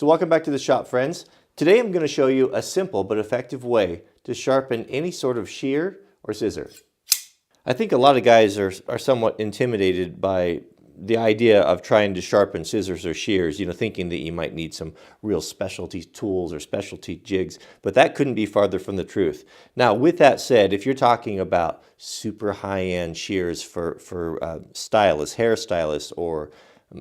So welcome back to the shop, friends. Today I'm going to show you a simple but effective way to sharpen any sort of shear or scissor. I think a lot of guys are somewhat intimidated by the idea of trying to sharpen scissors or shears, thinking that you might need some real specialty tools or specialty jigs, but that couldn't be farther from the truth. Now, with that said, if you're talking about super high-end shears for stylists, hairstylists, or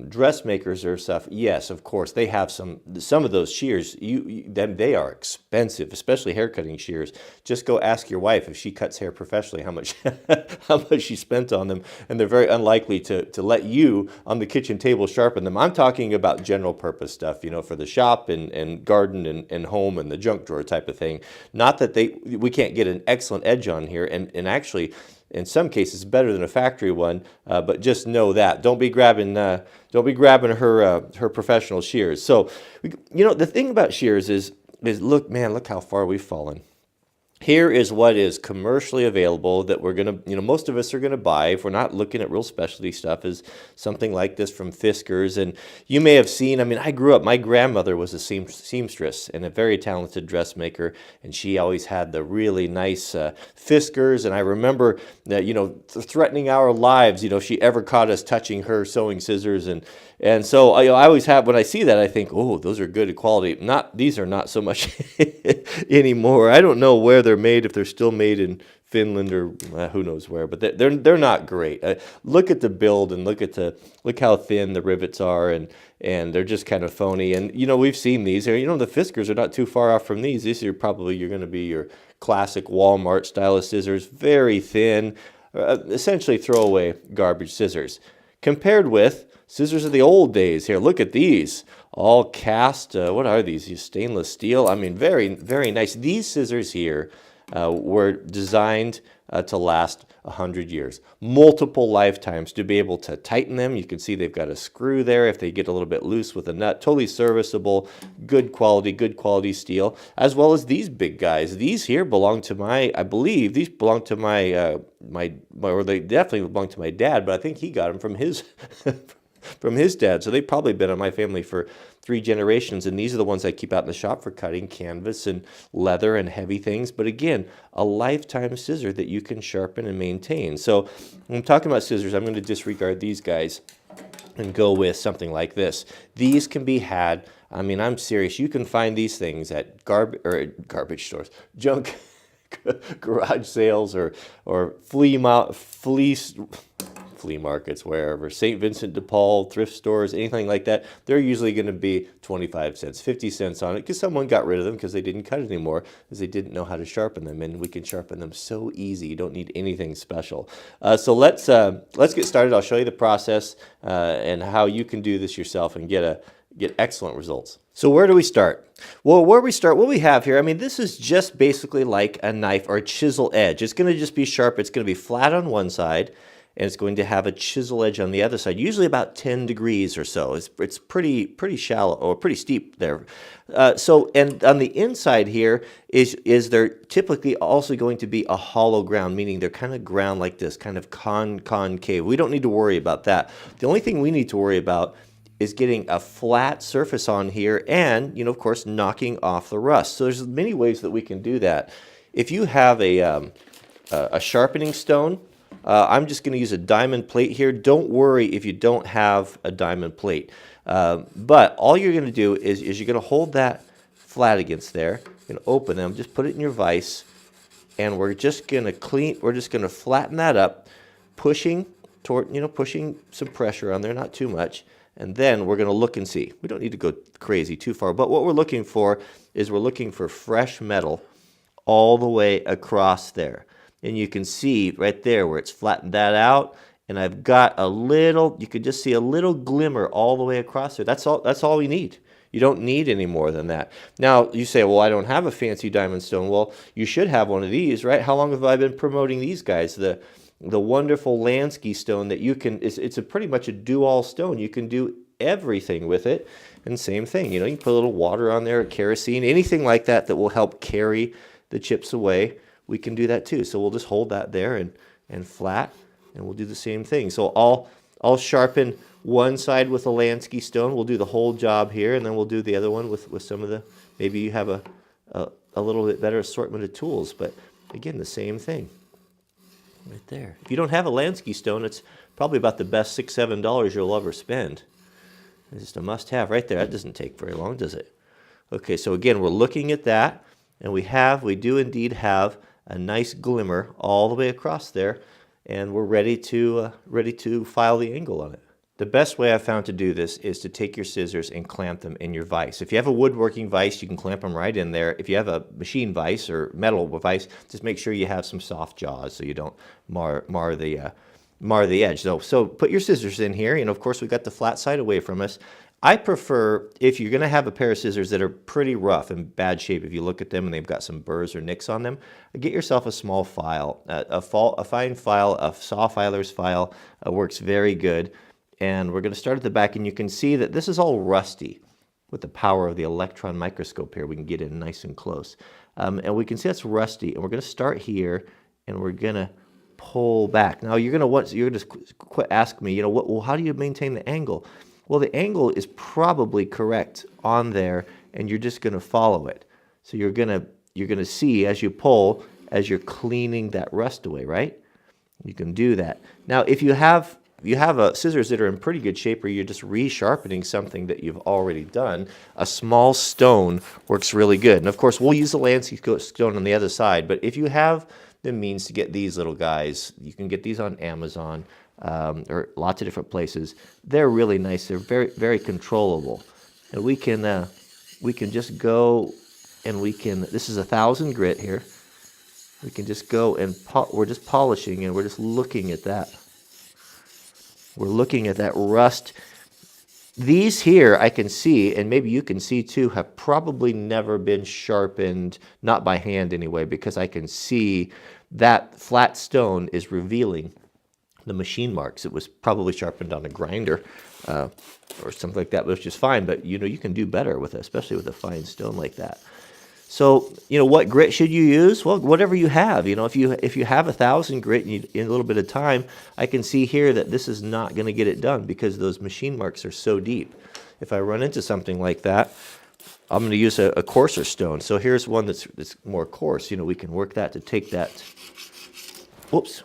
dressmakers or stuff, yes, of course, they have some of those shears. They are expensive, especially hair cutting shears. Just go ask your wife if she cuts hair professionally how much she spent on them, and they're very unlikely to let you on the kitchen table sharpen them. I'm talking about general purpose stuff, for the shop and garden and home and the junk drawer type of thing. Not that we can't get an excellent edge on here, and actually, in some cases, better than a factory one, but just know that. Don't be grabbing her professional shears. So, the thing about shears is look how far we've fallen. Here is what is commercially available that we're going to, most of us are going to buy if we're not looking at real specialty stuff, is something like this from Fiskars. And you may have seen, I grew up, my grandmother was a seamstress and a very talented dressmaker, and she always had the really nice Fiskars. And I remember that, threatening our lives, if she ever caught us touching her sewing scissors. And so I always have, when I see that, I think, oh, those are good quality. These are not so much anymore. I don't know where they're made, if they're still made in Finland or who knows where, but they're not great. Look at the build and look how thin the rivets are, and they're just kind of phony. And we've seen these. The Fiskars are not too far off from these. These are probably you're going to be your classic Walmart style of scissors, very thin, essentially throwaway garbage scissors, compared with scissors of the old days. Here, look at these, all cast. What are these? Stainless steel. Very, very nice. These scissors here were designed to last 100 years, multiple lifetimes, to be able to tighten them. You can see they've got a screw there if they get a little bit loose with a nut. Totally serviceable, good quality steel, as well as these big guys. These here belong to I believe these belong to or they definitely belong to my dad, but I think he got them from his from his dad. So they've probably been in my family for 3 generations, and these are the ones I keep out in the shop for cutting canvas and leather and heavy things. But again, a lifetime scissor that you can sharpen and maintain. So when I'm talking about scissors, I'm going to disregard these guys and go with something like this. These can be had, I'm serious, you can find these things at garbage stores, junk garage sales, or flea markets, wherever, St. Vincent de Paul, thrift stores, anything like that. They're usually going to be 25 cents, 50 cents on it, because someone got rid of them because they didn't cut anymore, because they didn't know how to sharpen them. And we can sharpen them so easy. You don't need anything special. So let's get started. I'll show you the process and how you can do this yourself and get excellent results. So where do we start? Well, where we start, what we have here, this is just basically like a knife or a chisel edge. It's going to just be sharp. It's going to be flat on one side, and it's going to have a chisel edge on the other side, usually about 10 degrees or so. It's pretty shallow, or pretty steep there. And on the inside here is there typically also going to be a hollow ground, meaning they're kind of ground like this, kind of concave. We don't need to worry about that. The only thing we need to worry about is getting a flat surface on here, and of course, knocking off the rust. So there's many ways that we can do that. If you have a sharpening stone, I'm just going to use a diamond plate here. Don't worry if you don't have a diamond plate. But all you're going to do is you're going to hold that flat against there. You're going to open them, just put it in your vise, and we're just going to flatten that up, pushing some pressure on there, not too much. And then we're going to look and see. We don't need to go crazy too far, but what we're looking for is fresh metal all the way across there. And you can see right there where it's flattened that out, and I've got you could just see a little glimmer all the way across there. That's all we need. You don't need any more than that. Now, you say, well, I don't have a fancy diamond stone. Well, you should have one of these, right? How long have I been promoting these guys? The wonderful Lansky stone that it's pretty much a do-all stone. You can do everything with it. And same thing, you can put a little water on there, kerosene, anything like that will help carry the chips away. We can do that too. So we'll just hold that there and flat, and we'll do the same thing. So I'll sharpen one side with a Lansky stone. We'll do the whole job here, and then we'll do the other one with some of the, maybe you have a little bit better assortment of tools, but again, the same thing right there. If you don't have a Lansky stone, it's probably about the best $6, $7 you'll ever spend. It's just a must-have right there. That doesn't take very long, does it? Okay, so again, we're looking at that, and we do indeed have a nice glimmer all the way across there, and we're ready to file the angle on it. The best way I've found to do this is to take your scissors and clamp them in your vise. If you have a woodworking vise, you can clamp them right in there. If you have a machine vise or metal vise, just make sure you have some soft jaws so you don't mar the edge. So put your scissors in here, and of course we got the flat side away from us. I prefer, if you're going to have a pair of scissors that are pretty rough and bad shape, if you look at them and they've got some burrs or nicks on them, get yourself a small file. A fine file, a saw filer's file works very good. And we're going to start at the back, and you can see that this is all rusty. With the power of the electron microscope here, we can get in nice and close. And we can see it's rusty, and we're going to start here, and we're going to pull back. Now you're going to ask me, well, how do you maintain the angle? Well, the angle is probably correct on there, and you're just going to follow it. So you're going to see as you pull, as you're cleaning that rust away, right? You can do that. Now, if you have scissors that are in pretty good shape, or you're just resharpening something that you've already done, a small stone works really good. And of course, we'll use the Lansky stone on the other side, but if you have the means to get these little guys, you can get these on Amazon or lots of different places. They're really nice. They're very, very controllable. And we can just go and this is 1,000 grit here. We can just go and we're just polishing, and we're just looking at that. We're looking at that rust. These here I can see, and maybe you can see too, have probably never been sharpened, not by hand anyway, because I can see that flat stone is revealing the machine marks. It was probably sharpened on a grinder or something like that, but it's just fine. But you can do better with it, especially with a fine stone like that. So, what grit should you use? Well, whatever you have. If you have 1,000 grit and in a little bit of time, I can see here that this is not going to get it done because those machine marks are so deep. If I run into something like that, I'm going to use a coarser stone. So here's one that's more coarse. We can work that to take that. Whoops!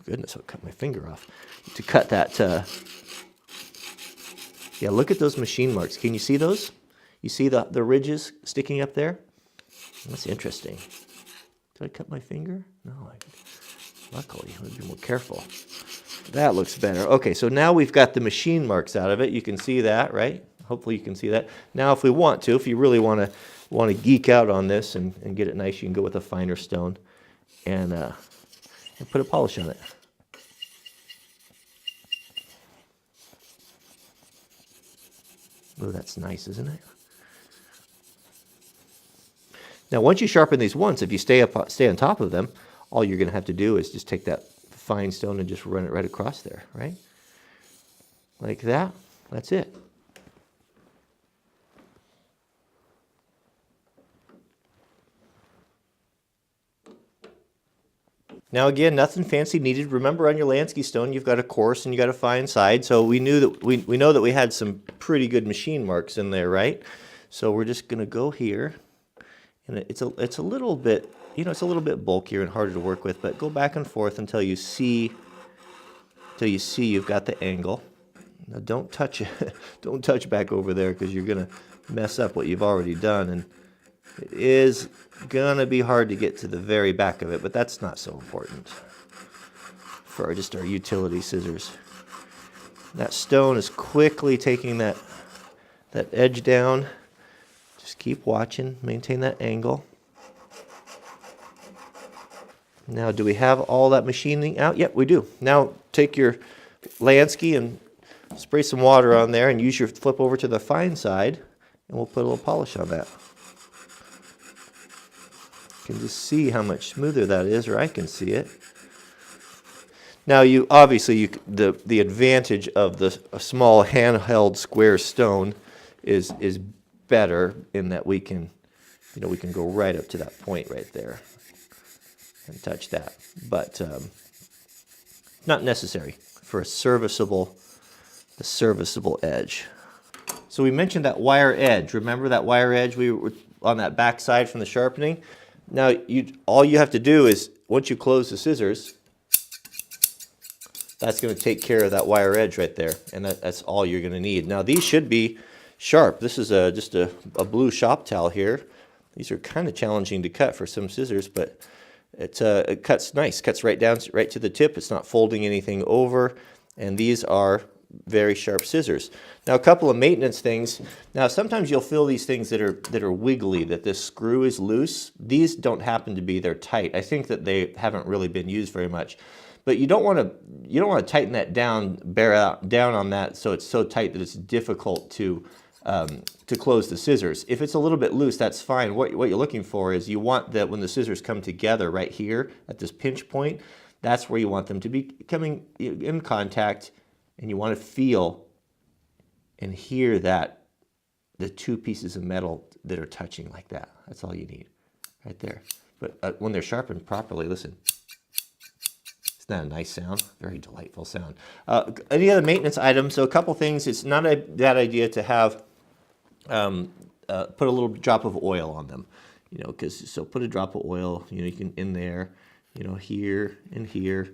Goodness, I'll cut my finger off. To cut that. Yeah, look at those machine marks. Can you see those? You see the ridges sticking up there? That's interesting. Did I cut my finger? No, luckily, I would be more careful. That looks better. Okay, so now we've got the machine marks out of it. You can see that, right? Hopefully you can see that. Now if we want to, if you really want to geek out on this and get it nice, you can go with a finer stone and put a polish on it. Oh, that's nice, isn't it? Now, once you sharpen these once, if you stay on top of them, all you're going to have to do is just take that fine stone and just run it right across there, right? Like that. That's it. Now again, nothing fancy needed. Remember, on your Lansky stone, you've got a coarse and you got a fine side. So we know that we had some pretty good machine marks in there, right? So we're just going to go here. And it's a little bit, it's a little bit bulkier and harder to work with, but go back and forth until you see you've got the angle. Now don't touch it. Don't touch back over there, because you're gonna mess up what you've already done, and it is gonna be hard to get to the very back of it, but that's not so important for just our utility scissors. That stone is quickly taking that edge down. Just keep watching, maintain that angle. Now, do we have all that machining out? Yep, we do. Now, take your Lansky and spray some water on there and use your flip over to the fine side, and we'll put a little polish on that. You can just see how much smoother that is, or I can see it. Now, obviously the advantage of a small handheld square stone is better in that we can go right up to that point right there and touch that, but not necessary for a serviceable a serviceable edge. So we mentioned that wire edge. Remember that wire edge we were on that back side from the sharpening? Now, all you have to do is, once you close the scissors, that's going to take care of that wire edge right there, and that's all you're going to need. Now, these should be sharp. This is just a blue shop towel here. These are kind of challenging to cut for some scissors, but it cuts nice. Cuts right down, right to the tip. It's not folding anything over, and these are very sharp scissors. Now, a couple of maintenance things. Now, sometimes you'll feel these things that are wiggly, that this screw is loose. These don't happen to be. They're tight. I think that they haven't really been used very much. But you don't want to tighten that down, down on that so it's so tight that it's difficult to close the scissors. If it's a little bit loose, that's fine. What you're looking for is you want that when the scissors come together right here at this pinch point, that's where you want them to be coming in contact, and you want to feel and hear that the two pieces of metal that are touching like that. That's all you need right there. But when they're sharpened properly, listen. Isn't that a nice sound? Very delightful sound. Any other maintenance items? So a couple things. It's not a bad idea to have put a little drop of oil on them. You know, so put a drop of oil. You know, you can in there. You know, here and here.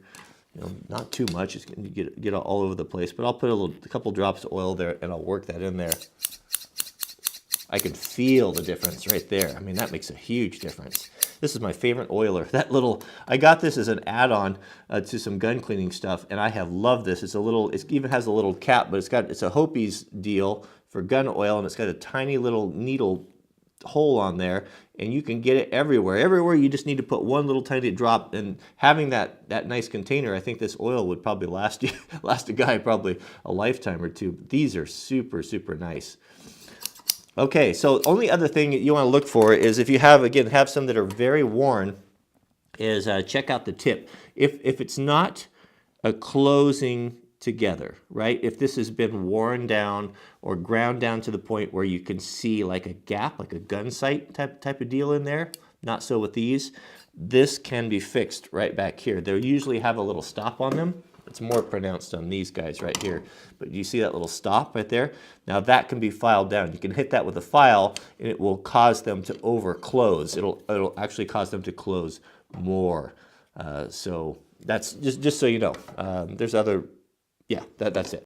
You know, not too much. It's going to get all over the place. But I'll put a couple drops of oil there, and I'll work that in there. I can feel the difference right there. I mean, that makes a huge difference. This is my favorite oiler. That little, I got this as an add-on to some gun cleaning stuff, and I have loved this. It's a little, it even has a little cap, but it's a Hopi's deal for gun oil, and it's got a tiny little needle hole on there, and you can get it everywhere. Everywhere you just need to put one little tiny drop, and having that nice container, I think this oil would probably last a guy probably a lifetime or two. These are super, super nice. Okay, so only other thing you want to look for is if you have some that are very worn, is check out the tip. If it's not a closing together, right? If this has been worn down or ground down to the point where you can see like a gap, like a gun sight type of deal in there, not so with these. This can be fixed right back here. They usually have a little stop on them. It's more pronounced on these guys right here. But you see that little stop right there? Now that can be filed down. You can hit that with a file and it will cause them to over close. It'll actually cause them to close more. So that's just so you know. There's other, yeah, that's it.